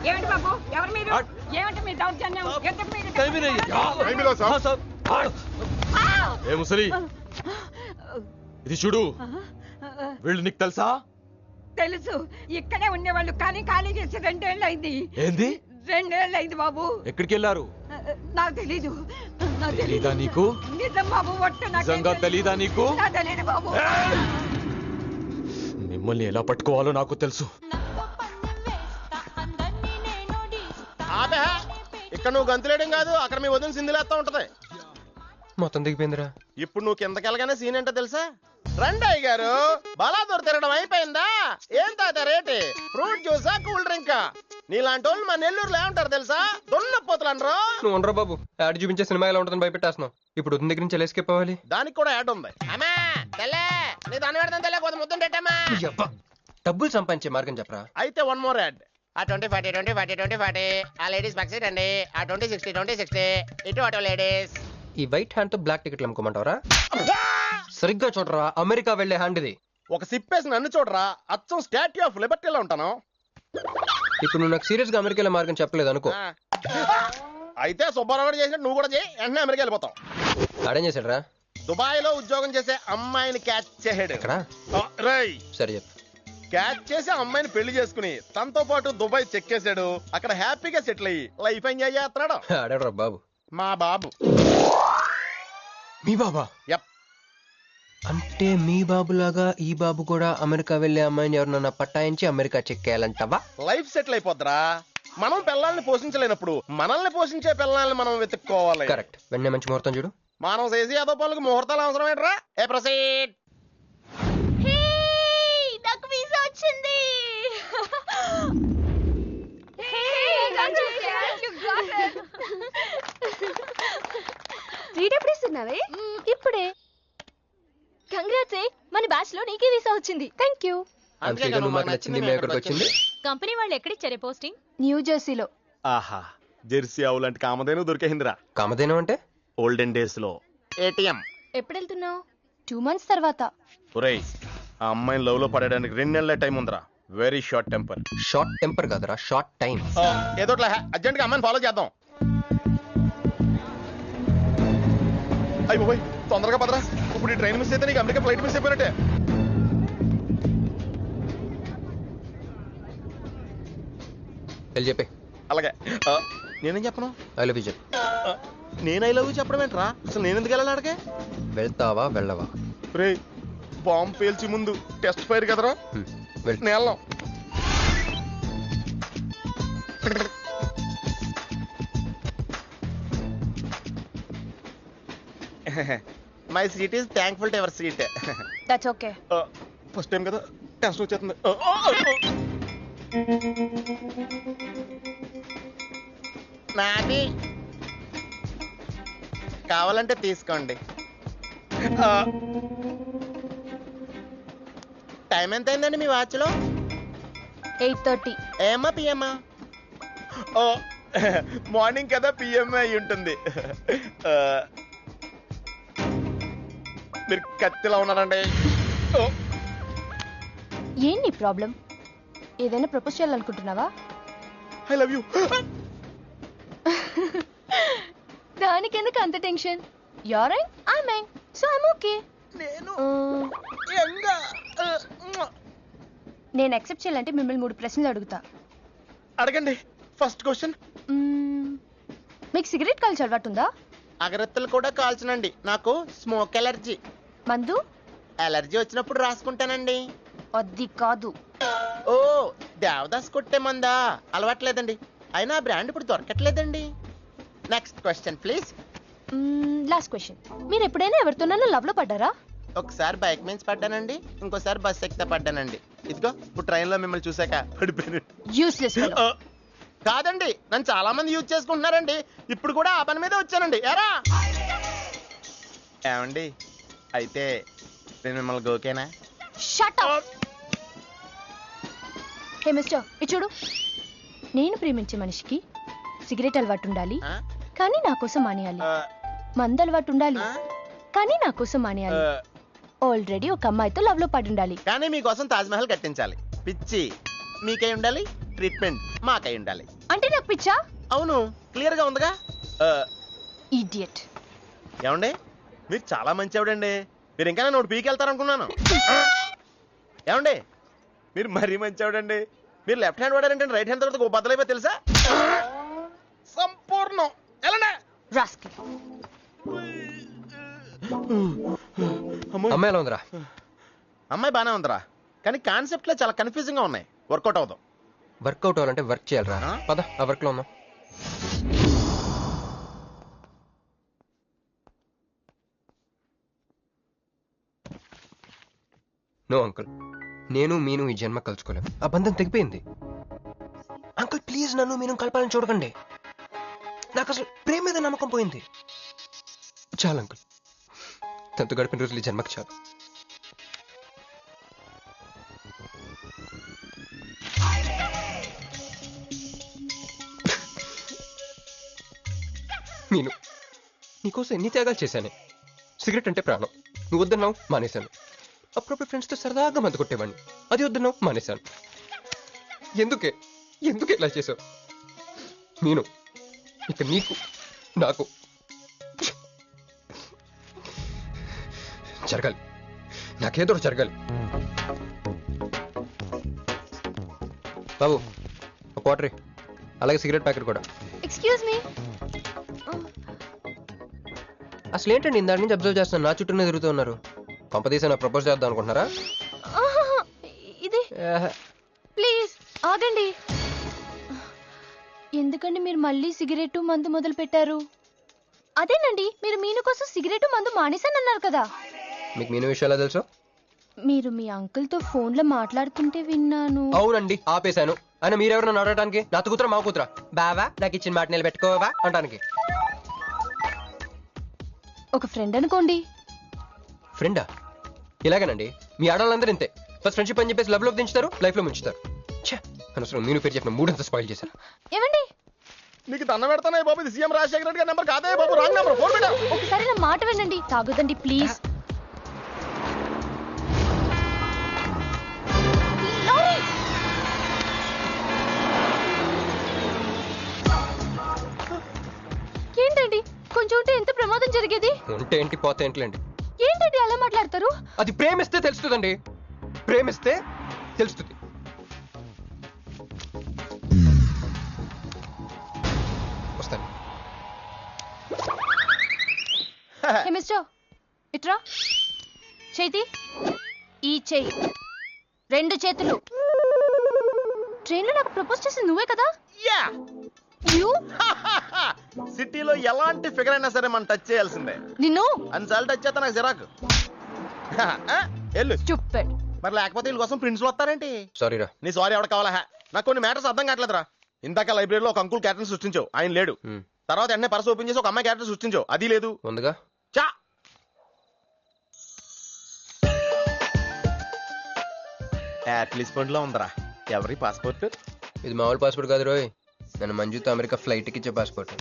ఏమిటి బాబు ఎవరు మీరు ఏమిటి మీ దౌర్జన్యం ముసలి ఇది చూడు వీళ్ళు నీకు తెలుసా తెలుసు ఇక్కడే ఉండేవాళ్ళు కానీ ఖాళీ చేసి 2 ఏళ్ళు అయింది ఏంది 2 ఏళ్ళు అయింది బాబు ఎక్కడికి వెళ్ళారు నాకు తెలీదు తెలీదా నీకు నిజం బాబు ఒట్టు నిజంగా తెలీదా నీకు తెలీదు బాబు మిమ్మల్ని ఎలా పట్టుకోవాలో నాకు తెలుసు ఇక్కడ నువ్వు గంతులేయడం కాదు అక్కడ మీ వదిన సింధులేస్తా ఉంటది మొత్తం దిగిపోయిందిరా ఇప్పుడు నువ్వు కిందకెళ్ళగానే సీన్ ఏంటో తెలుసా రండయ్య గారు బలాదూర్ తిరగడం అయిపోయిందా ఏం తాత రేటి ఫ్రూట్ జ్యూసా కూల్ డ్రింకా నీలాంటి వాళ్ళు మా నెల్లూరులో ఏమంటారు తెలుసా దొన్నపోతులు అనరు నువ్వు ఉండరా బాబు యాడ్ చూపించే సినిమా ఎలా ఉంటుందని భయపెట్టేస్తున్నావు ఇప్పుడు వదిన దగ్గర నుంచి ఎస్కేప్ అవ్వాలి దానికి కూడా యాడ్ ఉంది అమ్మా తెల్లే నీ దాని పెడతాను తెల్లే కొంత ముద్దుంటేటమ్మా డబ్బులు సంపాదించే మార్గం చెప్పరా అయితే 1 more యాడ్ ఆ 20-40 ఆ లేడీస్ బ్యాక్ సైడ్ అండి ఆ 20-60 ఇటు అటు లేడీస్ ఈ వైట్ హ్యాండ్ తో బ్లాక్ టికెట్లు అమ్ముకోమంటావరా సరిగ్గా చూడరా అమెరికా వెళ్లే హ్యాండ్ ఇది ఒక సిప్పేసి నన్ను చూడరా అచ్చం స్టాట్యూ ఆఫ్ లిబర్టీలో ఉంటాను ఇప్పుడు నువ్వు నాకు సీరియస్ గా అమెరికా మార్గం చెప్పలేదు అనుకో అయితే సుబ్బారావు చేసినట్టు నువ్వు కూడా చేయి వెంటనే అమెరికా వెళ్ళిపోతావు ఆడేం చేశాడరా దుబాయ్ లో ఉద్యోగం చేసే అమ్మాయిని క్యాచ్ చేసాడు సరే చెప్పు క్యాచ్ చేసి అమ్మాయిని పెళ్లి చేసుకుని తనతో పాటు దుబాయ్ చెక్కేశాడు అక్కడ హ్యాపీగా సెటిల్ అయ్యి లైఫ్ ఎంజాయ్ చేస్తున్నాడు ఆడాడు బాబు మా బాబు మీ బాబా అంటే మీ బాబులాగా ఈ బాబు కూడా అమెరికా వెళ్లే అమ్మాయిని ఎవరినన్నా పట్టాయించి అమెరికా చెక్కేయాలంటావా లైఫ్ సెటిల్ అయిపోద్దిరా మనం పిల్లల్ని పోషించలేనప్పుడు మనల్ని పోషించే పిల్లల్ని మనం వెతుక్కోవాలి కరెక్ట్ వెంటనే మంచి ముహూర్తం చూడు మనం చేసి ఏదో పనులకు ముహూర్తాలు అవసరం ఏంట్రా ఏ ప్రొసీడ్ నాకు వీసా వచ్చింది రీడ్ ఎప్పుడు ఇస్తున్నావే ఇప్పుడే కంగ్రాట్స్ మన బ్యాచ్ లో నీకే వీసా వచ్చింది థ్యాంక్ యూ కంపెనీ వాళ్ళు ఎక్కడిచ్చారే పోస్టింగ్ న్యూ జెర్సీలో ఆహా జెర్సీ ఆవు లాంటి కామధేను దొరికేసిందిరా కామధేను అంటే ఓల్డెన్ డేస్ లో ఏటీఎం ఎప్పుడు వెళ్తున్నావు 2 months తర్వాత ఒరేయ్ ఆ అమ్మాయిని లవ్ లో పడడానికి 2 నెలల టైం ఉందిరా వెరీ షార్ట్ టెంపర్ కదరా షార్ట్ టైం ఏదో అర్జెంట్ గా అమ్మాయిని ఫాలో చేద్దాం అయ్యి బాబోయ్ తొందరగా పదరా ఇప్పుడు ఈ ట్రైన్ మిస్ అయితే నీకు అమెరికా ఫ్లైట్ మిస్ అయిపోయినట్టే వెళ్ళి చెప్పే అలాగే నేనేం చెప్పను ఐ లవ్ యూ చెప్పు నేను ఐ లవ్ యూ చెప్పడం ఏంట్రా అసలు నేను ఎందుకు వెళ్ళాలి అడిగే వెళ్తావా వెళ్ళవా రే బాంబు పేల్చి ముందు టెస్ట్ ఫైర్ కదరా నేలం my seat is thankful to ever seat that's okay first time కదా టెన్షన్ వచ్చేస్తుంది నాది కావాలంటే తీసుకోండి టైం ఎంత అయిందండి మీ వాచ్లో 8:30 ఏమా పిఎమ్మా ఓ మార్నింగ్ కదా పిఎంఏ అయి ఉంటుంది మీరు కత్తిలా ఉన్నారండి ఏంటి ప్రాబ్లం ఏదైనా ప్రపోజ్ చేయాలనుకుంటున్నావా ఐ లవ్ యూ దానికి ఎందుకు అంత tension you're young I young so I'm okay నేను నేను యాక్సెప్ట్ చేయాలంటే మిమ్మల్ని 3 ప్రశ్నలు అడుగుతా అడగండి ఫస్ట్ క్వశ్చన్ మీకు సిగరెట్ కాల్చి అలవాటు ఉందా అగరత్తులు కూడా కాల్చనండి నాకు స్మోక్ ఎలర్జీ మందు ఎలర్జీ వచ్చినప్పుడు రాసుకుంటానండి అది కాదు ఓ దేవదాస్ కొట్టే మందా అలవాట్లేదండి అయినా బ్రాండ్ ఇప్పుడు దొరకట్లేదండి next question please last question మీరు ఎప్పుడైనా ఎవరితోనైనా లవ్ లో పడ్డారా ఒకసారి బైక్ మీద పడ్డానండి ఇంకోసారి బస్ ఎక్కితే పడ్డానండి ఇదిగో ఇప్పుడు ట్రైన్ లో మిమ్మల్ని చూసాక పడిపోయాను యూస్లెస్ కాదండి నన్ను చాలా మంది యూజ్ చేసుకుంటున్నారండి ఇప్పుడు కూడా ఆ పని మీద వచ్చానండి ఎరా ఏమండి అయితే నేను మిమ్మల్ని ఓకేనా షట్ అప్ హే మిస్టర్ ఇది చూడు నేను ప్రేమించే మనిషికి సిగరెట్ అలవాటు ఉండాలి కానీ నా కోసం మానేయాలి మందు అలవాటు ఉండాలి కానీ నా కోసం మానేయాలి ఆల్రెడీ ఒక అమ్మాయితో లవ్ లో పడి ఉండాలి కానీ మీకోసం తాజ్ మహల్ కట్టించాలి పిచ్చి మీకై ఉండాలి ట్రీట్మెంట్ మాకై ఉండాలి అంటే నాకు పిచ్చా? అవును, క్లియర్ గా ఉందిగా. ఇడియట్. ఏమండి, మీరు చాలా మంచి ఆవిడండి. మీరు ఇంకా నన్ను పీకెళ్తారనుకున్నాను. ఏమండి, మీరు మరీ మంచి ఆవిడండి. మీరు లెఫ్ట్ హ్యాండ్ వాడారంటే రైట్ హ్యాండ్ తర్వాత బద్దలైపోయి తెలుసా? సంపూర్ణం. ఎలాండి రాస్కల్. అమ్మాయి ఎలా ఉందిరా? అమ్మాయి బానే ఉందిరా, కానీ కాన్సెప్ట్ లో చాలా కన్ఫ్యూజింగ్ గా ఉన్నాయి. వర్కౌట్ అవుతాం. వర్కౌట్ అవ్వాలంటే వర్క్ చేయాలరా. ఆ? పద ఆ వర్క్ లో ఉన్నాం. నో అంకుల్, నేను మీను ఈ జన్మ కలుసుకోలేం. ఆ బంధం తెగిపోయింది. అంకుల్ ప్లీజ్ నన్ను మీను కలపాలని చూడకండి. నాకు అసలు ప్రేమ మీద నమ్మకం పోయింది. చాలు అంకుల్, తనతో గడిపిన రోజులు ఈ జన్మకి చాలు. నేను నీకోసం ఎన్ని త్యాగాలు చేశానే. సిగరెట్ అంటే ప్రాణం, నువ్వు వద్దన్నావు మానేశాను. అప్పుడప్పుడు ఫ్రెండ్స్తో సరదాగా మందు కొట్టేవాడిని, అది వద్దన్నావు మానేశాను. ఎందుకే ఎందుకు ఇలా చేసావు? నేను ఇక నీకు నాకు జరగాలి, నాకేదో జరగాలి. బాబు ఒక వాటర్, అలాగే సిగరెట్ ప్యాకెట్ కూడా. Excuse me. అసలు ఏంటండి ఇందాక నుంచి అబ్జర్వ్ చేస్తున్నాను, నా చుట్టూనే తిరుగుతూ ఉన్నారు. పంపదీసా నా ప్రపోజ్ చేద్దాం అనుకుంటున్నారా? ఇది ప్లీజ్ ఆగండి. ఎందుకండి మీరు మళ్ళీ సిగరెట్ మందు మొదలు పెట్టారు? అదేనండి, మీరు మీను కోసం సిగరెట్ మందు మానేశానన్నారు కదా. మీకు మీను విషయాలు తెలుసు? మీరు మీ అంకుల్ తో ఫోన్ లో మాట్లాడుతుంటే విన్నాను. అవునండి, ఆపేశాను. అయినా మీరెవరు నన్ను అడగడానికి? నా కూతురా మా కూతురా? బావా నాకు ఇచ్చిన మాట నిలబెట్టుకోవా అంటానికి. ఒక ఫ్రెండ్ అనుకోండి. ఫ్రెండా? ఇలాగేనండి, మీ ఆడవాళ్ళందరూ ఇంతే. ఫస్ట్ ఫ్రెండ్షిప్ అని చెప్పేసి లవ్ లోకి దించుతారు, లైఫ్ లో ముంచుతారు. ఛే, అనవసరం మీను పేరు చెప్పిన మూడంతా స్పాయిల్ చేశారు. ఏమండి, నీకు దండ పెడతానే బాబు, ఇది సీఎం రాజశేఖర రెడ్డి గారి నెంబర్ కాదే బాబు, రాంగ్ నెంబర్. ఫోన్ పెట్టా. ఒకసారి నా మాట వినండి. తాగొద్దండి ప్లీజ్. ఏంటండి, కొంచెం ఉంటే ఎంత ప్రమాదం జరిగేది. ఉంటే ఏంటి, పోతే ఏంటిలేండి. ఏంటండి అలా మాట్లాడతారు? అది ప్రేమిస్తే తెలుస్తుందండి, ప్రేమిస్తే తెలుస్తుంది. వస్తాను. హే మిస్టర్, ఇట్రా. చేతి ఈ చెయ్యి, రెండు చేతులు. ట్రైన్లో నాకు ప్రపోజ్ చేసింది నువ్వే కదా? యా. యూ సిటీలో ఎలాంటి ఫిగర్ అయినా సరే మనం టచ్ చేయాల్సిందే. నిన్ను అన్నిసార్లు టచ్ చేస్తా నాకు చిరాకు. వెళ్ళు. స్టూపిడ్. మరి లేకపోతే వీళ్ళ కోసం ప్రిన్స్లు వస్తారేంటి? సారీ రా. నీ సారీ ఎవడ కావాలా? నాకు కొన్ని మ్యాటర్స్ అర్థం కావట్లేదురా. ఇందాక లైబ్రరీలో ఒక అంకుల్ క్యారెక్టర్ సృష్టించావు, ఆయన లేడు. తర్వాత వెంటనే పర్స్ ఓపెన్ చేసి ఒక అమ్మాయి క్యారెక్టర్ సృష్టించావు, అది లేదు. ఉందిగా. చా. యాప్లిస్ పండ్లో ఉందరా. ఎవరి పాస్పోర్ట్? ఇది మామూలు పాస్పోర్ట్ కాదు రోయ్, నన్ను మంజుతో అమెరికా ఫ్లైట్ కి ఇచ్చే పాస్పోర్ట్.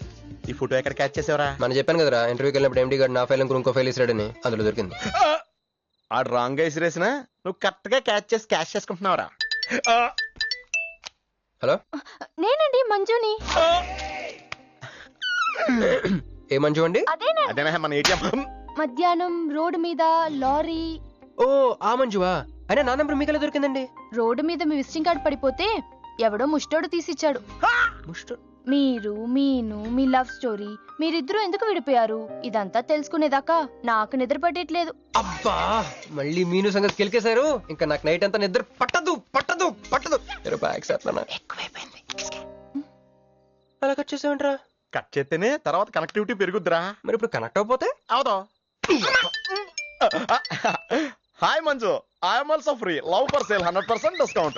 ఈ ఫోటో ఎక్కడ క్యాచ్ చేసావరా? మనం చెప్పాను కదరా, ఇంటర్వ్యూకి వెళ్ళినప్పుడు ఎండి గారు నా ఫైల్ ఇంకో ఫైల్ ఇస్తాడని, అందులో దొరికింది. ఆడు రాంగ్ గా ఇసిరేసినా నువ్వు కరెక్ట్ గా క్యాచ్ చేసుకుంటున్నావురా. హలో, నేనండి మంజుని. ఏ మంజు అండి? అదేనా మన ఏటీఎం? మధ్యాహ్నం రోడ్డు మీద లారీ. ఓ ఆ మంజువా? అయినా నా నెంబర్ మీకు ఎలా దొరికిందండి? రోడ్డు మీద మీ విజిటింగ్ కార్డ్ పడిపోతే ఎవడో ముష్టోడు తీసిచ్చాడు. మీరు మీను మీ లవ్ స్టోరీ, మీరిద్దరూ ఎందుకు విడిపోయారు ఇదంతా తెలుసుకునేదాకా నాకు నిద్ర పట్టట్లేదు. అబ్బా, మళ్ళీ మీను సంగతి కెలికేశారు. ఇంకా నాకు నైట్ అంతా నిద్ర పట్టదు పట్టదు పట్టదు. ఎక్కువైపోయింది. అలా కట్ చేసావంటరా? కట్ చేస్తేనే తర్వాత కనెక్టివిటీ పెరుగుద్దిరా. మరి ఇప్పుడు కనెక్ట్ అయిపోతే అవుతావు. Hi Manju, I'm also free. Love for sale 100% discount.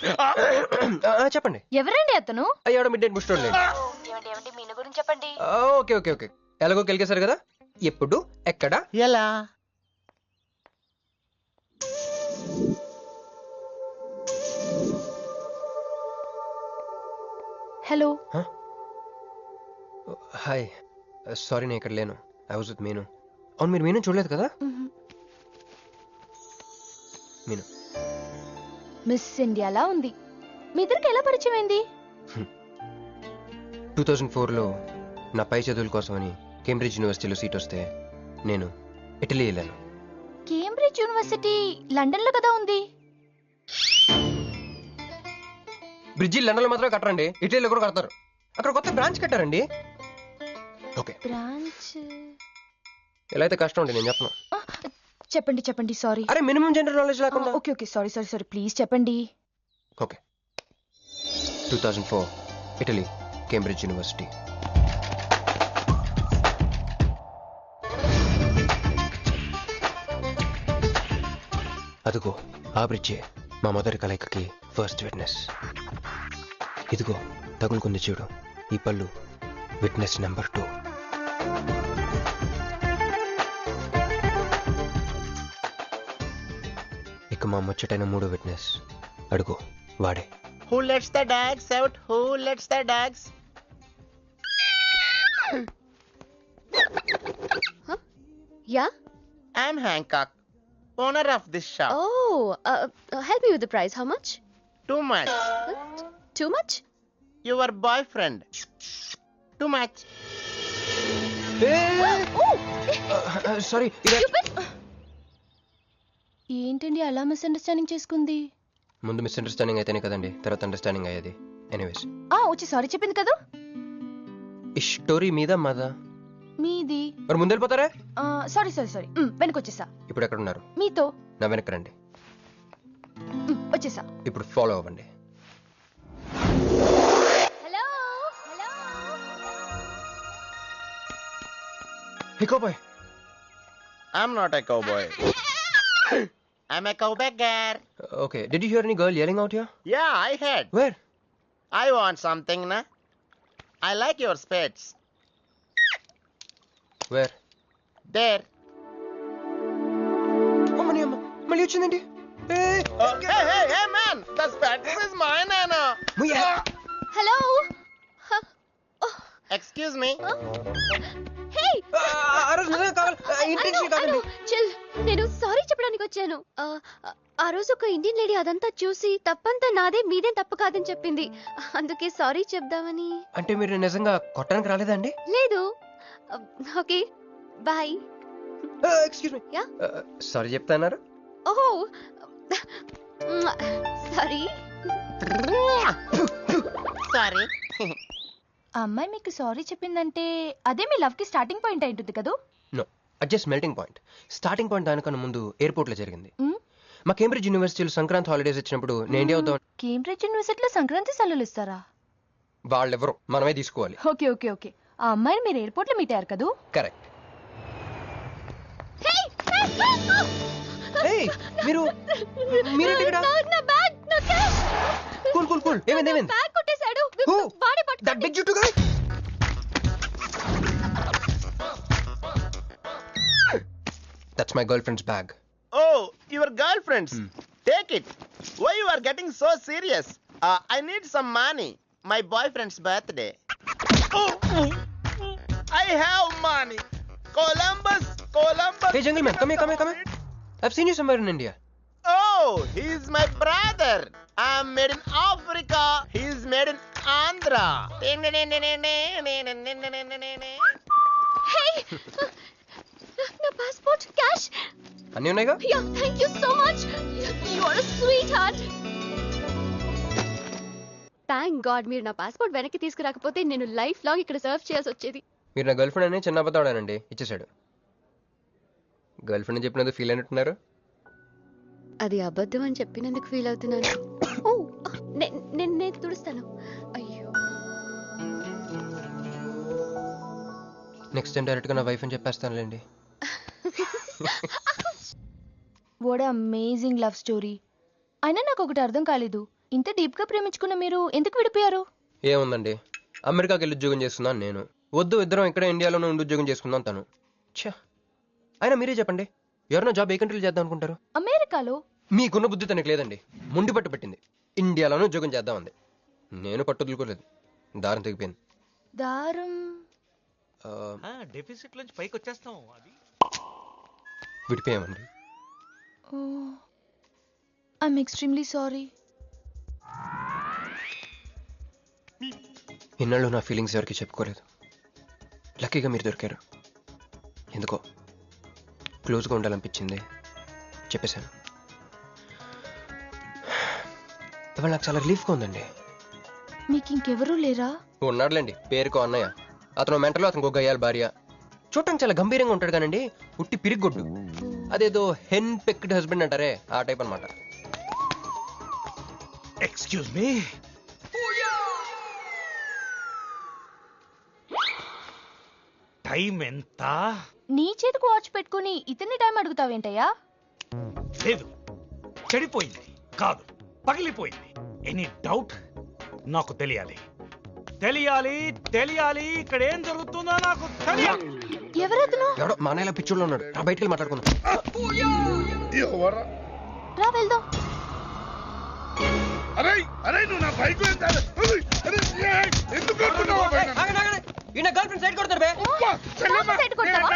చెప్పండి. ఎవరండి అతను? అయ్యాడు మిడ్ నైట్ ముస్టోండి. మీను గురించి చెప్పండి. ఓకే ఓకే ఓకే, ఎలాగో కెలికేశారు కదా. ఎప్పుడు, ఎక్కడ, ఎలా? హలో. హాయ్, సారీ నేను ఇక్కడ లేను. ఐ వాజ్ విత్ మీను. అవును, మీరు మీను చూడలేదు కదా? మీను మిస్ ఇండియాలా ఉంది. మీ ఇద్దరికి ఎలా పరిచయం అయింది? 2004లో నా పై చదువుల కోసమని కేంబ్రిడ్జ్ యూనివర్సిటీలో సీట్ వస్తే నేను ఇటలీ వెళ్ళాను. కేంబ్రిడ్జ్ యూనివర్సిటీ లండన్ లో కదా ఉంది. బ్రిడ్జి లండన్లో మాత్రమే కట్టరండి, ఇటలీలో కూడా కడతారు. అక్కడ కొత్త బ్రాంచ్ కట్టారండి. ఓకే, బ్రాంచ్ ఎలా అయితే కష్టం అండి, నేను చెప్పను. చెప్పండి చెప్పండి, సారీ. అరే మినిమం జనరల్ నాలెడ్జ్ లేకుండా. Okay okay, sorry sorry sorry, please చెప్పండి. Okay, 2004 Italy, Cambridge University. అదిగో ఆ బ్రిడ్జే మా మొదటి కలయికకి ఫస్ట్ విట్నెస్. ఇదిగో తగులుకుంది చూడు ఈ పళ్ళు, విట్నెస్ నెంబర్ 2. ఇక మా ముచ్చటైన 3 విట్నెస్ అడుగు వాడే. Who lets the dogs out? Who lets the dogs? Yeah? I'm Hancock, owner of this shop. Oh, help me with the price. How much? Too much. Too much? Your boyfriend. Too much. Sorry, ఏంటండి అలా misunderstanding చేసుకుంది? ముందు misunderstanding అయితేనే కదండి తర్వాత understanding అయ్యేది. Anyways, వచ్చి sorry చెప్పింది కదా. ఈ స్టోరీ మీద మాదా? మీది. మరి ముందు వెళ్ళిపోతారా? సారీ సారీ సారీ, వెనకొచ్చేసా. ఇప్పుడు ఎక్కడ ఉన్నారు? మీతో. నా వెనక్కి రండి. వచ్చేసా. ఇప్పుడు ఫాలో అవ్వండి. Hello? Hello? Hey cowboy. I'm not a cowboy. I'm a cowbagger. Okay, did you hear any girl yelling out here? Yeah, I heard. Where? I want something, na? I like your spades. Where? There. అమ్మని అమ్మ, మళ్ళీ వచ్చిందండి. Hey, man! The spades is mine, Anna. Hello? Excuse me. Hey! ఆ రోజు నిజంగా కావాలి, intention కాదండి. Chill. నేను సారీ చెప్పడానికి వచ్చాను. ఆ రోజు ఒక ఇండియన్ లేడీ అదంతా చూసి తప్పంతా నాదే, మీదేం తప్పు కాదని చెప్పింది. అందుకే సారీ చెప్దామని. అంటే మీరు నిజంగా కొట్టడానికి రాలేదండి? లేదు. Okay, bye. Excuse me. Yeah? Sorry చెప్తాన్నారు. ఓహో, సారీ. Sorry. ఆ అమ్మాయి మీకు సారీ చెప్పిందంటే అదే మీ లవ్ కి స్టార్టింగ్ పాయింట్ అయి ఉంటుంది కదా. నో, అది just melting point. Starting point దానికన్నా ముందు ఎయిర్పోర్ట్ లో జరిగింది. మ్? మా కేంబ్రిడ్జ్ యూనివర్సిటీలో సంక్రాంతి హాలిడేస్ వచ్చినప్పుడు నేను ఇండియా వద్దాం. కేంబ్రిడ్జ్ యూనివర్సిటీలో సంక్రాంతి సెలవులు ఇస్తారా? వాళ్ళెవరో మనమే తీసుకోవాలి. ఓకే ఓకే ఓకే, ఆ అమ్మాయిని మీరు ఎయిర్పోర్ట్ లో మీట్ అయ్యారు కదా. కరెక్ట్. మీరు మీరేంటి ఇక్కడ? నా బ్యాగ్, నా క్యాష్. Cool cool cool. ఏమైంది ఏమైంది? బ్యాగ్ కొట్టేశాడు. Who? వాడే పట్టుకోండి. That big juttu guy? That's my girlfriend's bag. Oh, your girlfriend's. Take it. Why you are getting so serious? I need some money. My boyfriend's birthday. Oh, I have money. Columbus. Hey jungle man, come here. I've seen you somewhere in India. Oh, he's my brother. I'm made in Africa. He's made in Andhra. Hey! నా passport, cash. అన్నీ ఉన్నాయిగా? Yeah, thank you so much. You are a sweet heart. Thank God మీరు నా passport వెనక్కి తీసుకురాకపోతే నేను life long ఇక్కడ serve చేయాల్సి వచ్చేది. మీరు నా గర్ల్ ఫ్రెండ్ అని చిన్న అబద్ధాడానండి, ఇచ్చేసాడు. గర్ల్ ఫ్రెండ్ చెప్పినందుకు ఫీల్ అయినట్టున్నారు. అది అబద్ధం అని చెప్పినందుకు ఫీల్ అవుతున్నాను. ఓ, నేను తుడుస్తాను. అయ్యో, నెక్స్ట్ టైం డైరెక్ట్ గా నా వైఫ్ అని చెప్పేస్తానులేండి. What amazing love story. అయినా నాకు ఒకటి అర్థం కాలేదు, ఇంత డీప్ గా ప్రేమించుకున్న మీరు ఎందుకు విడిపోయారు? ఏముందండి, అమెరికాకి వెళ్ళి ఉద్యోగం చేస్తున్నాను నేను. వద్దు, ఇద్దరం ఇక్కడ ఇండియాలోనే ఉండి ఉద్యోగం చేసుకుందాం తను. ఛా, అయినా మీరే చెప్పండి, ఎవరైనా జాబ్ ఏ కంట్రీలో చేద్దాం అనుకుంటారు? అమెరికాలో. మీకున్న బుద్ధి తనకి లేదండి, ముండి పట్టు పెట్టింది. ఇండియాలోనే ఉద్యోగం చేద్దామంది. నేను పట్టుదలుకోలేదు, దారం తెగిపోయింది. దారం డెఫిసిట్ నుంచి పైకి వచ్చేస్తాం. అది విడిపోయామండి. I'm extremely sorry. ఇన్నాళ్ళు నా ఫీలింగ్స్ ఎవరికి చెప్పుకోలేదు. లక్కీగా మీరు దొరికారు. ఎందుకో క్లోజ్గా ఉండాలనిపించింది, చెప్పేశాను. ఇవాళ నాకు చాలా రిలీఫ్గా ఉందండి. మీకు ఇంకెవరూ లేరా? ఉన్నాడులేండి, పేరుకో అన్నయ్య. అతను మెంటలో, అతను గొగ్గయ్యాలి భార్య. చూడటానికి చాలా గంభీరంగా ఉంటాడు కానండి, ఉట్టి పిరిగొడ్డు. అదేదో హెన్ పెక్డ్ హస్బెండ్ అంటారే, ఆ టైప్ అనమాట. Excuse me. టైం ఎంత? నీ చేతికి వాచ్ పెట్టుకుని ఇతన్ని టైం అడుగుతావేంటయ్యా? లేదు, చెడిపోయింది కాదు, పగిలిపోయింది. Any doubt? నాకు తెలియాలి, తెలియాలి, తెలియాలి. ఇక్కడ ఏం జరుగుతుందో నాకు తెలియాలి. ఎవరతను? ఎవడో మానేలా పిచ్చోళ్ళు ఉన్నాడు. రా బయటికి మాట్లాడుకుందాం. రా వెళ్దాం. నువ్వు నా బైక్ ఎందుకు గర్ల్ ఫ్రెండ్ సైడ్ కొడతారు బే. సైడ్ కొడతావా?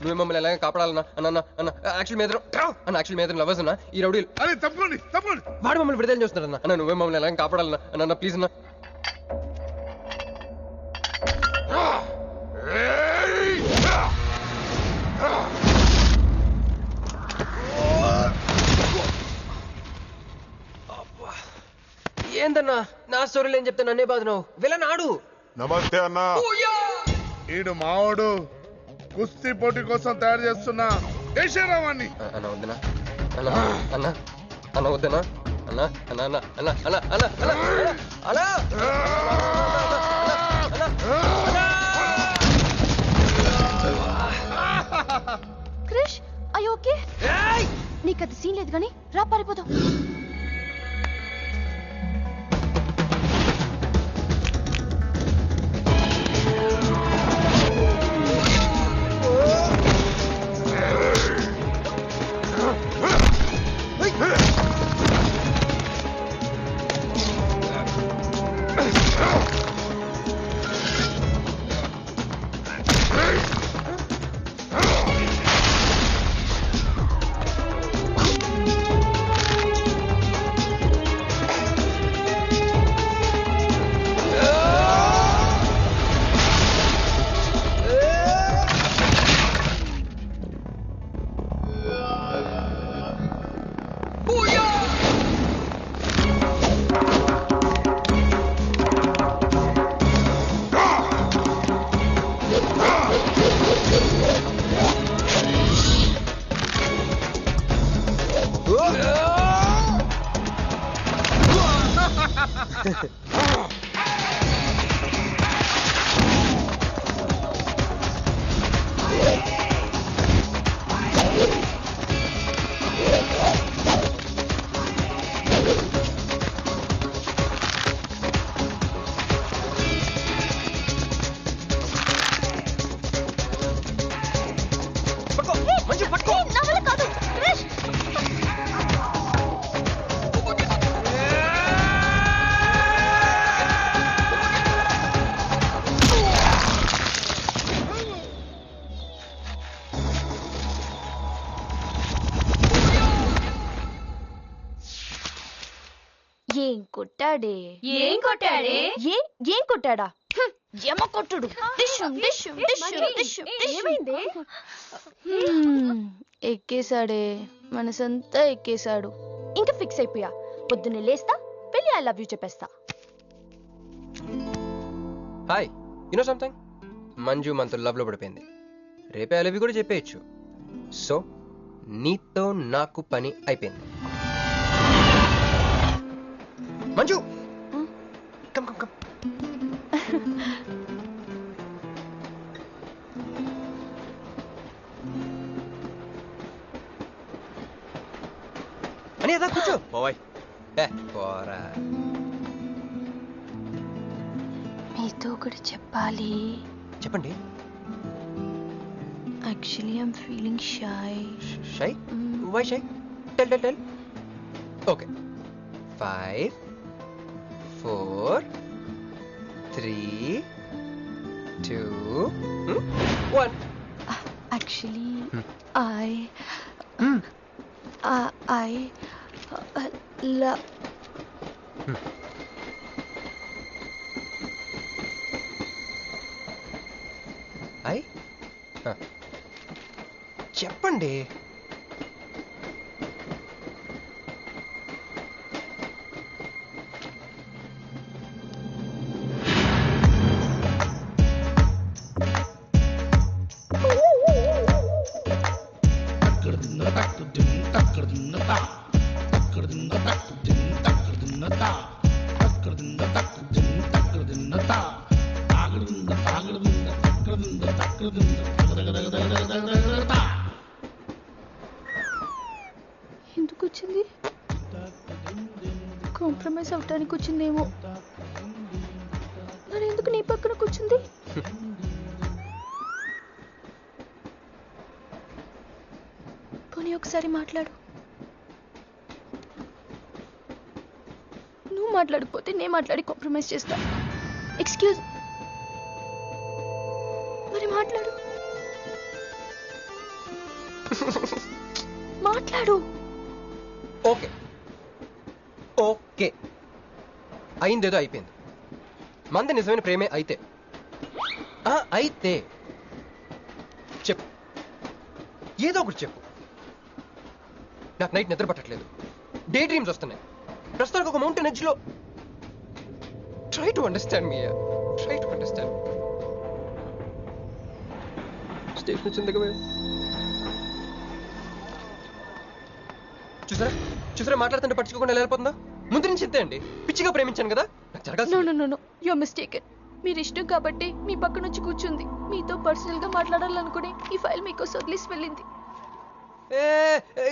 నువ్వు మమ్మల్ని ఎలాగ కాపాడాలన్నా అన్న అన్న యాక్చువల్ మీద యాక్చువల్ మీద లవర్స్ అన్న ఈ రౌడీలు తప్పండి తప్పండి. వాడు మమ్మల్ని విడుదల చేస్తున్నారన్న. అన్న నువ్వే మమ్మల్ని ఎలాగ కాపాడాలన్నా అన్న ప్లీజ్ అన్న. ఏందన్నా నా స్టోరీలు ఏం చెప్తే నన్నే బాధ నువ్వు వెళ్ళనాడు. నమస్తే అన్నా. ఈడు మావాడు కుస్తీ పోటీ కోసం తయారు చేస్తున్నా దేశరావాన్ని. అన్న వద్దనా అన్న అన్న అన్న వద్దనా అన్న అన్న అన్న అన్న అన్న అన్న అన్న క్రిష్ అయ్యో ఓకే, నీకు అది సీన్ లేదు కానీ రా పారిపోదాం. ఏం కొట్టాడే? ఏం కొట్టాడే? ఏం కొట్టాడా? యమ కొట్టుడు. ఎక్కేశాడే, మనసంతా ఎక్కేశాడు. ఇంకా ఫిక్స్ అయిపోయా, పొద్దున్నే లేస్తా, పెళ్ళి ఐ లవ్ యూ చెప్పేస్తా. Hi, you know something, Manju మనతో లవ్ లో పడిపోయింది. రేపే ఐ లవ్ యూ కూడా చెప్పేయచ్చు. సో నీతో నాకు పని అయిపోయింది. Manju come come come. అని అదా కూర్చో. బాయ్. పోరా. మీతో ఒకటి చెప్పాలి. చెప్పండి. Actually I'm feeling shy. Shy? Why shy? Tell tell tell. Okay 5 4 3 2 1 actually I చెప్పండి. ఎందుకు వచ్చింది? కాంప్రమైజ్ అవటానికి వచ్చిందేమో. మరి ఎందుకు నీ పక్కన కూర్చుంది? పోనీ ఒకసారి మాట్లాడు. నువ్వు మాట్లాడకపోతే నేను మాట్లాడి కాంప్రమైజ్ చేస్తా. ఎక్స్క్యూజ్, మరి మాట్లాడు. మాట్లాడు. ఓకే ఓకే అయిందేదో అయిపోయింది. మంది నిజమైన ప్రేమే అయితే అయితే చెప్పు, ఏదో ఒకటి చెప్పు. నాకు నైట్ నిద్ర పట్టట్లేదు, డే డ్రీమ్స్ వస్తున్నాయి. ప్రస్తుతానికి ఒక మౌంటైన్ ఎడ్జ్ లో. Try to understand me, try to understand. Station వచ్చింది కదా. చూసారా చూసారా మాట్లాడుతుంటే పట్టించుకోకుండా వెళ్ళిపోతుందా? ముందు నుంచి చెప్తే అండి, పిచ్చిగా ప్రేమించాను కదా. No you're mistaken. మీరు ఇష్టం కాబట్టి మీ పక్క నుంచి కూర్చుంది. మీతో పర్సనల్ గా మాట్లాడాలనుకుని ఈ ఫైల్ మీకోసం వదిలేసి వెళ్ళింది.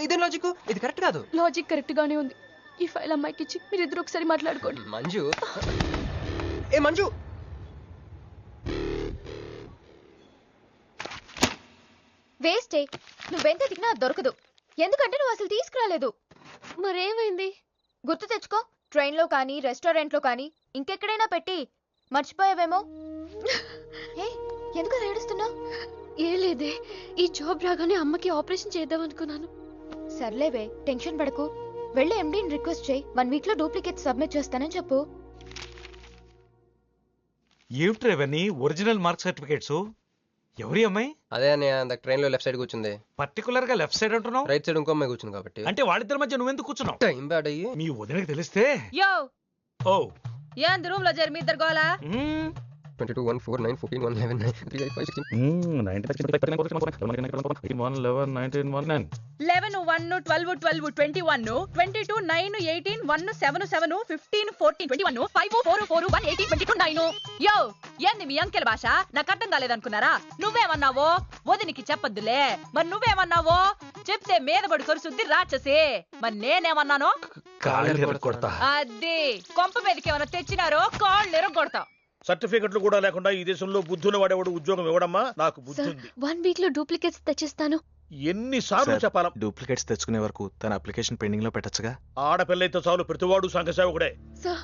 ఇదేం లాజిక్? ఇది కరెక్ట్ కాదు. లాజిక్ కరెక్ట్ గానే ఉంది. ఈ ఫైల్ అమ్మాయికి ఇచ్చి మీరిద్దరు ఒకసారి మాట్లాడుకోండి. మంజు, మంజు, వేస్టే. నువ్వెంత తిన్నా దొరకదు. ఎందుకంటే నువ్వు అసలు తీసుకురాలేదు. మరేమైంది? గుర్తు తెచ్చుకో. ట్రైన్లో కానీ రెస్టారెంట్లో కానీ ఇంకెక్కడైనా పెట్టి మర్చిపోయావేమో. ఎందుకు ఏడుస్తున్నావు? ఏ లేదే, ఈ జాబ్ రాగానే అమ్మకి ఆపరేషన్ చేద్దాం అనుకున్నాను. సర్లేవే, టెన్షన్ పడకు. వెళ్ళి ఎండీని రిక్వెస్ట్ చేయి. 1 వీక్ లో డూప్లికేట్ సబ్మిట్ చేస్తానని చెప్పు. ఏమిట్రా ఇవన్నీ ఒరిజినల్ మార్క్ సర్టిఫికేట్స్? ఎవరి అమ్మాయి? అదే అన్నయ్య, ట్రైన్ లో లెఫ్ట్ సైడ్ కూర్చుంది. పర్టికులర్ గా లెఫ్ట్ సైడ్ అంటున్నావు? రైట్ సైడ్ ఇంకో అమ్మాయి కూర్చుంది కాబట్టి. అంటే వాళ్ళిద్దరి మధ్య నువ్వెందుకు కూర్చున్నావు? టైం బ్యాడ్ అయ్యి. మీ వదినకి తెలిస్తే. యో ఓ ఏంది రూమ్ లో జరిమి ఇద్దరు గోలా? 22 1 4 9 14 1 11 9 3 5 6 11 1 12 12 21 22 9 18 1 7 7 15 14 21 5 4 4 1 18 22 9. యో ఏంది మీ అంకెల భాష? నాకు అర్థం కాలేదనుకున్నారా? నువ్వేమన్నావో వదినికి చెప్పొద్దులే. మరి నువ్వేమన్నావో చెప్తే మీద పడి కొరుసుద్ది రాక్షసి. మరి నేనేమన్నానో అది కొంప మీదకి ఏమన్నా తెచ్చినారో కాళ్ళు ఎరగొడతా. సర్టిఫికెట్లు కూడా లేకుండా ఈ దేశంలో బుద్ధుని వాడేవాడు ఉద్యోగం ఇవ్వడమ్మా? నాకు బుద్ధి ఉంది. 1 వీక్ లో డూప్లికేట్స్ తెచ్చిస్తాను. ఎన్నిసార్లు చెప్పాలా? డూప్లికేట్స్ తెచ్చుకునే వరకు తన అప్లికేషన్ పెండింగ్ లో పెట్టచ్చుగా. ఆడపిల్లైతే చాలు, ప్రతివాడు సంఘ సేవకుడే. Sir,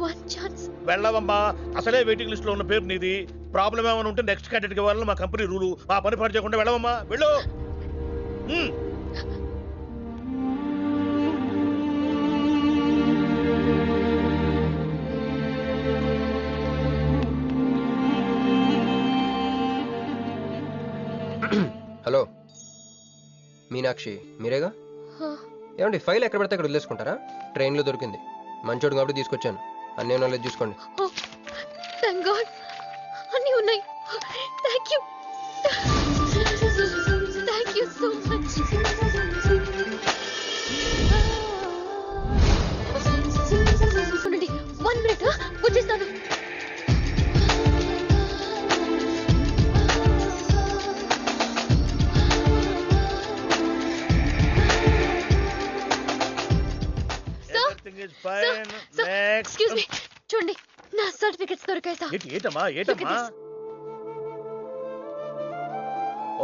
1 chance. వెళ్ళవమ్మా, అసలే వెయిటింగ్ లిస్ట్ లో ఉన్న పేరు నీది. ప్రాబ్లం ఏమైనా ఉంటే నెక్స్ట్ క్యాండిడేట్ ఇవ్వాలని మా కంపెనీ రూలు. ఆ పని పాటు చేయకుండా వెళ్ళవమ్మా, వెళ్ళు. హలో మీనాక్షి, మీరేగా? ఏమండి, ఫైల్ ఎక్కడ పడితే అక్కడ వదిలేసుకుంటారా? ట్రైన్ లో దొరికింది, మంచోడు కాబట్టి తీసుకొచ్చాను. అన్నీ నాలెడ్జ్ చూసుకోండి. థాంక్ గాడ్, అన్నీ ఉన్నాయి. Thank you so much. ఉండండి, 1 మినిట్ వచ్చేస్తాను. ఎక్స్క్యూజ్ మీ, చూడండి నా సర్టిఫికెట్స్ దొరికాయి సార్. ఏటమ్మా?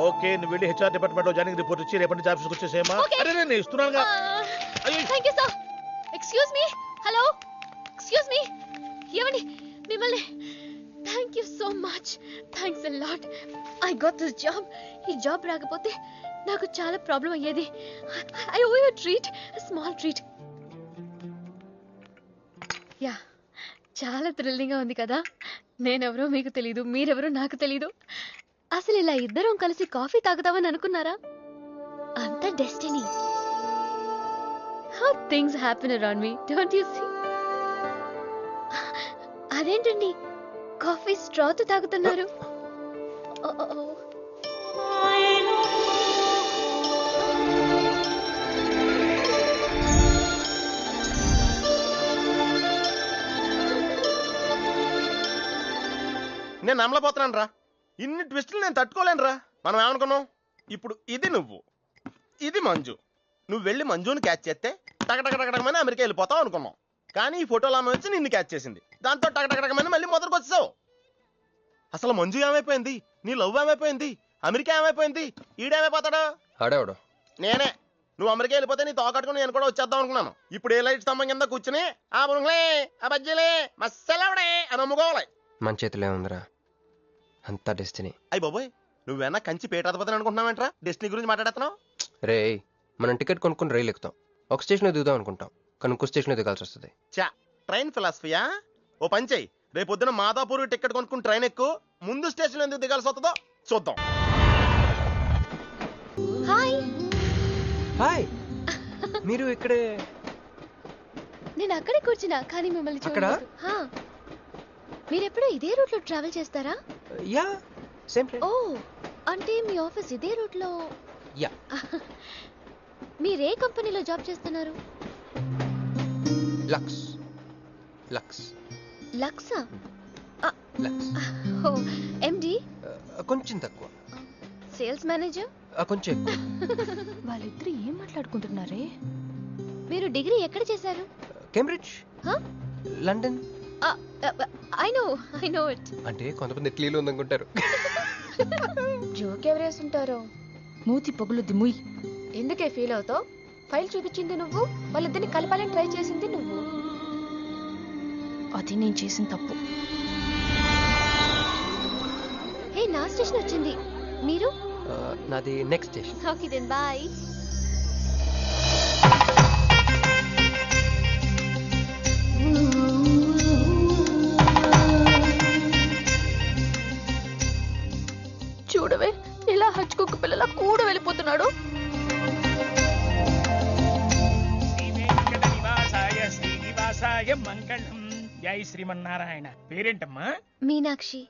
ఓకే, నువ్వు వెళ్ళి హెచ్ఆర్ డిపార్ట్మెంట్ లో జాయినింగ్ రిపోర్ట్ ఇచ్చి రేపటి నుంచి ఆఫీస్కి వచ్చేసేమా? అరే నేను ఇస్తున్నానుగా. Thank you sir. Excuse me, hello, excuse me, ఏమండి మిమ్మల్ని. Thank you so much, thanks a lot. I got this job. ఈ జాబ్ రాకపోతే నాకు చాలా ప్రాబ్లం అయ్యేది. I owe you treat, small treat. Yeah, చాలా థ్రిల్లింగ్గా ఉంది కదా. నేనెవరో మీకు తెలీదు, మీరెవరో నాకు తెలీదు. అసలు ఇలా ఇద్దరం కలిసి కాఫీ తాగుతామని అనుకున్నారా? అంత destiny. How things happen around me, don't you see? అదేంటండి కాఫీ స్ట్రాతో తాగుతున్నారు? నేను నమ్మలేకపోతున్నాను రా. ఇన్ని ట్విస్టులు నేను తట్టుకోలేను రా. మనం ఏమనుకున్నాం, ఇప్పుడు ఇది నువ్వు, ఇది మంజు. నువ్వు వెళ్ళి మంజుని క్యాచ్ చేస్తే టకటకటకటకమని అమెరికా వెళ్ళిపోతావు అనుకున్నాం. కానీ ఈ ఫోటోలో ఆమె వచ్చి నిన్ను క్యాచ్ చేసింది. దాంతో టకటకటకమని మళ్ళీ మొదటికి వచ్చావు. అసలు మంజు ఏమైపోయింది, నీ లవ్ ఏమైపోయింది, అమెరికా ఏమైపోయింది, ఈడేమైపోతాడు? ఆడేవాడు నేనే. నువ్వు అమెరికా వెళ్ళిపోతే నీ తోకట్టుకుని నేను కూడా వచ్చేద్దాం అనుకున్నాను. ఇప్పుడు ఏ లైట్ స్తంభం కింద కూర్చుని ఆ బుంగ్లే ఆ బజ్జీలే మస్సలవడే అని అమ్ముకోవాలి. మన చేతిలో ఏముందిరా, అంతా డెస్టినీ. అయ్యి బాబోయ్, నువ్వేనా కంచి పేటాధిపతిని అనుకుంటున్నావేంట్రా? డెస్టినీ గురించి మాట్లాడుతున్నావు? రే, మనం టికెట్ కొనుక్కుని రైలు ఎక్కుతాం. ఒక స్టేషన్లో దిగుదాం అనుకుంటాం, కానీ ఇంకో స్టేషన్లో దిగాల్సి వస్తుంది. చా, ట్రైన్ ఫిలాసఫియా? ఓ పని చెయ్యి, రేపు పొద్దున మాదాపూర్ టికెట్ కొనుక్కుని ట్రైన్ ఎక్కు. ముందు స్టేషన్ ఎందుకు దిగాల్సి వస్తుందో చూద్దాం. హాయ్. హాయ్, మీరు ఇక్కడే? నేను అక్కడే కూర్చున్నా, కానీ మిమ్మల్ని అక్కడా? చూడలేదు. హా. మీరెప్పుడూ ఇదే రూట్లో ట్రావెల్ చేస్తారా? Yeah, same train. ఓ, అంటే మీ ఆఫీస్ ఇదే రూట్లో? యా. మీరే కంపెనీలో జాబ్ చేస్తున్నారు? లక్స్. లక్స్. లక్సా? లక్స్. ఓ, ఎండి? కొంచెం తక్కువ. Sales manager? కొంచెం ఎక్కువ. వాళ్ళిద్దరు ఏం మాట్లాడుకుంటున్నారే? మీరు డిగ్రీ ఎక్కడ చేశారు? Cambridge. London. I know it. అంటే కొంతమంది ఇటలీలో ఉందనుకుంటారు. జోక్ ఎవరేసుంటారో. మూతి పొగులుద్ది ముయ్. ఎందుకే ఫీల్ అవుతావు? ఫైల్ చూపించింది నువ్వు, వాళ్ళిద్దరిని కలపాలని ట్రై చేసింది నువ్వు. అది నేను చేసిన తప్పు. హే, నా స్టేషన్ వచ్చింది. మీరు? నాది next station. Okay then bye. చూడవే, ఇలా హచ్చుకుక్క పిల్లల కూడా వెళ్ళిపోతున్నాడు. శ్రీనివాసాయ మంగళం. జై శ్రీమన్నారాయణ. పేరేంటమ్మా? మీనాక్షి.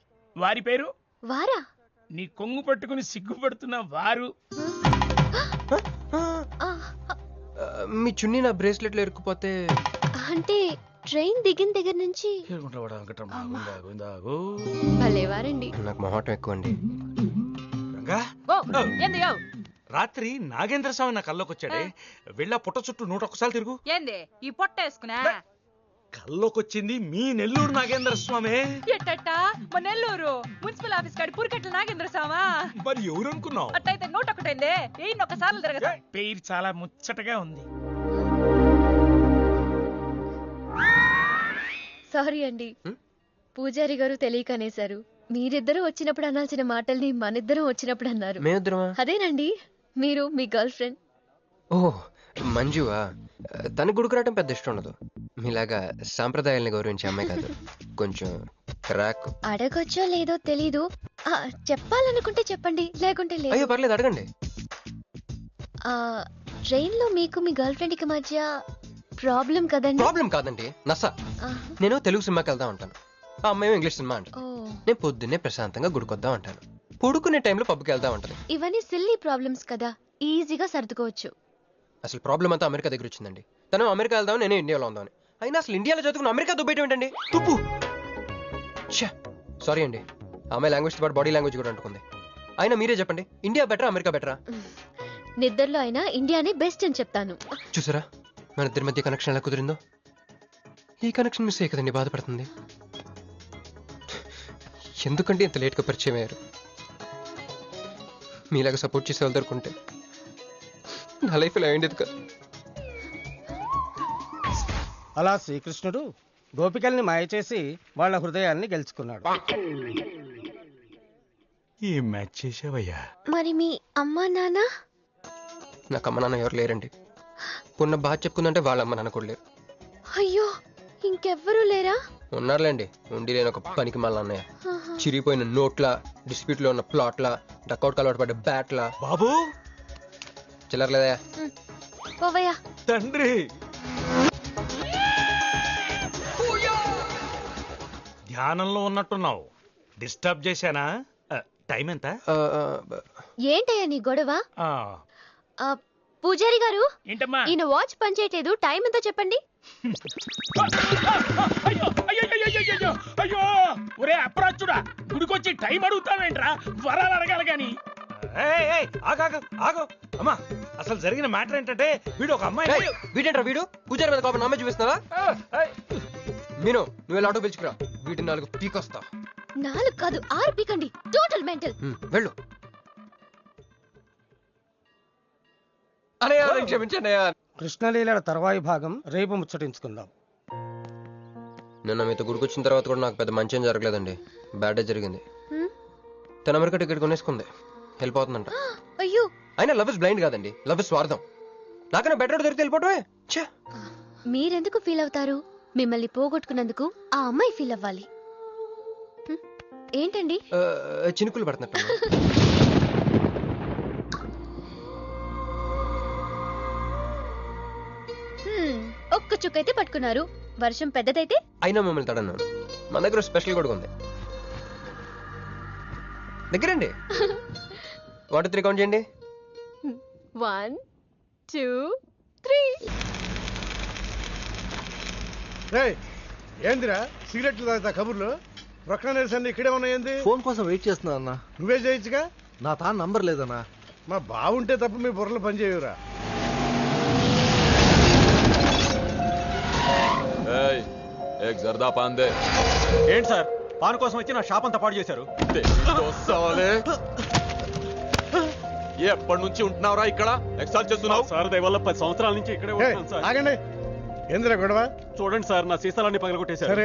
వారి పేరు? వారా? నీ కొంగు పట్టుకుని సిగ్గుపడుతున్న వారు. మీ చున్నీ నా బ్రేస్లెట్ లో ఇరుక్కుపోతే? అంటే ట్రైన్ దిగిన దగ్గర నుంచి. భలేవారండి. నాకు మొహాటం ఎక్కువ అండి. ఏంది యో? రాత్రి నాగేంద్ర స్వామి నా కల్లోకి వచ్చాడే, వెళ్ళా పుట్ట చుట్టూ 101 తిరుగు. ఏంది ఈ పొట్ట వేసుకున్నా? కల్లోకొచ్చింది మీ నెల్లూరు నాగేంద్ర స్వామి. ఎట్టట మా నెల్లూరు మున్సిపల్ ఆఫీస్ కాడి పురికట్ల నాగేంద్ర స్వామా? మరి ఎవరు అనుకున్నావు? అట్టయితే 101 1 తిరగదా? పేరు చాలా ముచ్చటగా ఉంది. సారీ అండి, పూజారి గారు తెలియక అనేశారు. మీరిద్దరూ వచ్చినప్పుడు అనాల్సిన మాటల్ని మనిద్దరం వచ్చినప్పుడు అన్నారు. మేమిద్దరమా? అదేనండి, మీరు మీ గర్ల్ ఫ్రెండ్. ఓ, మంజువా? తన గుడికి రావటం పెద్ద ఇష్టం ఉండదు. మీలాగా సాంప్రదాయాల్ని గౌరవించే అమ్మాయి కాదు. కొంచెం క్రాక్. అడగొచ్చో లేదో తెలీదు. చెప్పాలనుకుంటే చెప్పండి, లేకుంటే లేదు. అయ్యో పర్లేదు, అడగండి. ట్రైన్ లో మీకు మీ గర్ల్ ఫ్రెండ్ కి మధ్య ప్రాబ్లం కదండి? ప్రాబ్లం కాదండి, నస. నేను తెలుగు సినిమాకి వెళ్దాం అంటాను, ఆ అమ్మాయి ఇంగ్లీష్ సినిమా అంటాను. నేను పొద్దున్నే ప్రశాంతంగా గుడికొద్దాం అంటాను, పడుకునే టైంలో పబ్కి వెళ్దాం అంటది. ఇవన్నీ సిల్లీ ప్రాబ్లమ్స్ కదా, ఈజీగా సర్దుకోవచ్చు. అసలు ప్రాబ్లం అంతా అమెరికా దగ్గర వచ్చిందండి. తను అమెరికా వెళ్దామని, నేను ఇండియాలో ఉందామని. అయినా అసలు ఇండియాలో చదువుకుని అమెరికా దుబ్బేయటం ఏంటండి? తుప్పు. సారీ అండి, ఆమె లాంగ్వేజ్ పాటు బాడీ లాంగ్వేజ్ కూడా అంటుకుంది. అయినా మీరే చెప్పండి, ఇండియా బెటరా అమెరికా బెటరా? నిద్దర్లో అయినా ఇండియానే బెస్ట్ అని చెప్తాను. చూసారా మన ఇద్దరి మధ్య కనెక్షన్ ఎలా కుదిరిందో? ఈ కనెక్షన్ మిస్ అయ్యే కదండి బాధపడుతుంది. ఎందుకంటే ఇంత లేట్గా పరిచయం అయ్యారు? మీలాగా సపోర్ట్ చేసే వాళ్ళు దొరుకుంటే నా లైఫ్ ఇలా అయ్యేది కదా. అలా శ్రీకృష్ణుడు గోపికల్ని మాయ చేసి వాళ్ళ హృదయాల్ని గెలుచుకున్నాడు. ఈ మ్యాచ్ చేసావయ్యా. మరి మీ అమ్మా నాన్న? నాకు అమ్మ నాన్న ఎవరు లేరండి. పున్న బాగా చెప్పుకుందంటే వాళ్ళ అమ్మ నాన్న కూడా లేరు. అయ్యో, ఇంకెవ్వరూ లేరా? ఉన్నారులేండి, ఉండి లేని ఒక పనికి మళ్ళీ అన్నయ్య. చిరిగిపోయిన నోట్లా, డిస్ప్యూట్ లో ఉన్న ప్లాట్లా, డక్అవుట్ కలవాటు పడ్డ బ్యాట్లా. బాబు చిల్లరలేదా? పోవయ్యా. తండ్రి ధ్యానంలో ఉన్నట్టున్నావు. డిస్టర్బ్ చేశానా? టైం ఎంత? ఏంటయ్యా నీ గొడవ? పూజారి గారు, ఏంటమ్మా? ఈయన వాచ్ పనిచేయట్లేదు, టైం ఎంతో చెప్పండి. అయ్యో అయ్యో అయ్యో అయ్యో అయ్యో, ఒరే అప్రాచుడా, గుడికొచ్చి టైం అడుగుతావేంట్రా? వరాలు అడగాలి గాని. ఆగు అమ్మా, అసలు జరిగిన మ్యాటర్ ఏంటంటే వీడు ఒక అమ్మాయి. వీడేంట్రా వీడు? పూజారి మీద కోపం నామే చూపిస్తున్నావా? మీను, నువ్వు వెళ్ళి ఆటో పిలుచుకురా, వీటి 4 పీకొస్తా. 4 కాదు 6 పీకండి. Total mental. వెళ్ళు. అన్నయ్య క్షమించండి. కృష్ణలీలల తర్వాయి భాగం రేపు ముచ్చటించుకుందాం. నిన్న మీతో గుడికొచ్చిన తర్వాత కూడా నాకు పెద్ద మంచి ఏం జరగలేదండి. బ్యాడే జరిగింది. తన అమెరికా టికెట్ కొనేసుకుంది, వెళ్ళిపోతుందంట. అయ్యో, అయినా లవ్ ఇస్ బ్లైండ్ కాదండి, లవ్ ఇస్ స్వార్థం. నాకన్నా బెటర్ దొరికి వెళ్ళిపోవటమే. మీరెందుకు ఫీల్ అవుతారు? మిమ్మల్ని పోగొట్టుకున్నందుకు ఆ అమ్మాయి ఫీల్ అవ్వాలి. ఏంటండి చినుకులు పడుతున్నట్టు. ఒక్క చుక్కైతే పట్టుకున్నారు, వర్షం పెద్దదైతే? అయినా మిమ్మల్ని తడన్నాను. మన దగ్గర స్పెషల్ కూడా ఉంది. దగ్గరండి. 1 2 3 కౌంట్ చేయండి. 1 2 3. ఏందిరా సిగరెట్లు తాగుతా కబుర్లు? ప్రక్కన నిరసన ఇక్కడే ఉన్నాయండి. ఫోన్ కోసం వెయిట్ చేస్తున్నా అన్న. నువ్వే చేయొచ్చుగా. నా తాను నంబర్ లేదన్నా. మా బాగుంటే తప్ప మీ బుర్రలు పనిచేయవురా. ఏంటి సార్, పాన్ కోసం వచ్చి నా షాప్ అంతా పాడు చేశారు. ఎప్పటి నుంచి ఉంటున్నావురా ఇక్కడ? ఎక్సైజ్ చేస్తున్నావు సార్? దయవల్ల 10 సంవత్సరాల నుంచి ఇక్కడే ఉంటున్నాను సార్. ఆగండి, ఏందిరా గొడవ? చూడండి సార్, నా సీసాలన్నీ పగలగొట్టేశారు.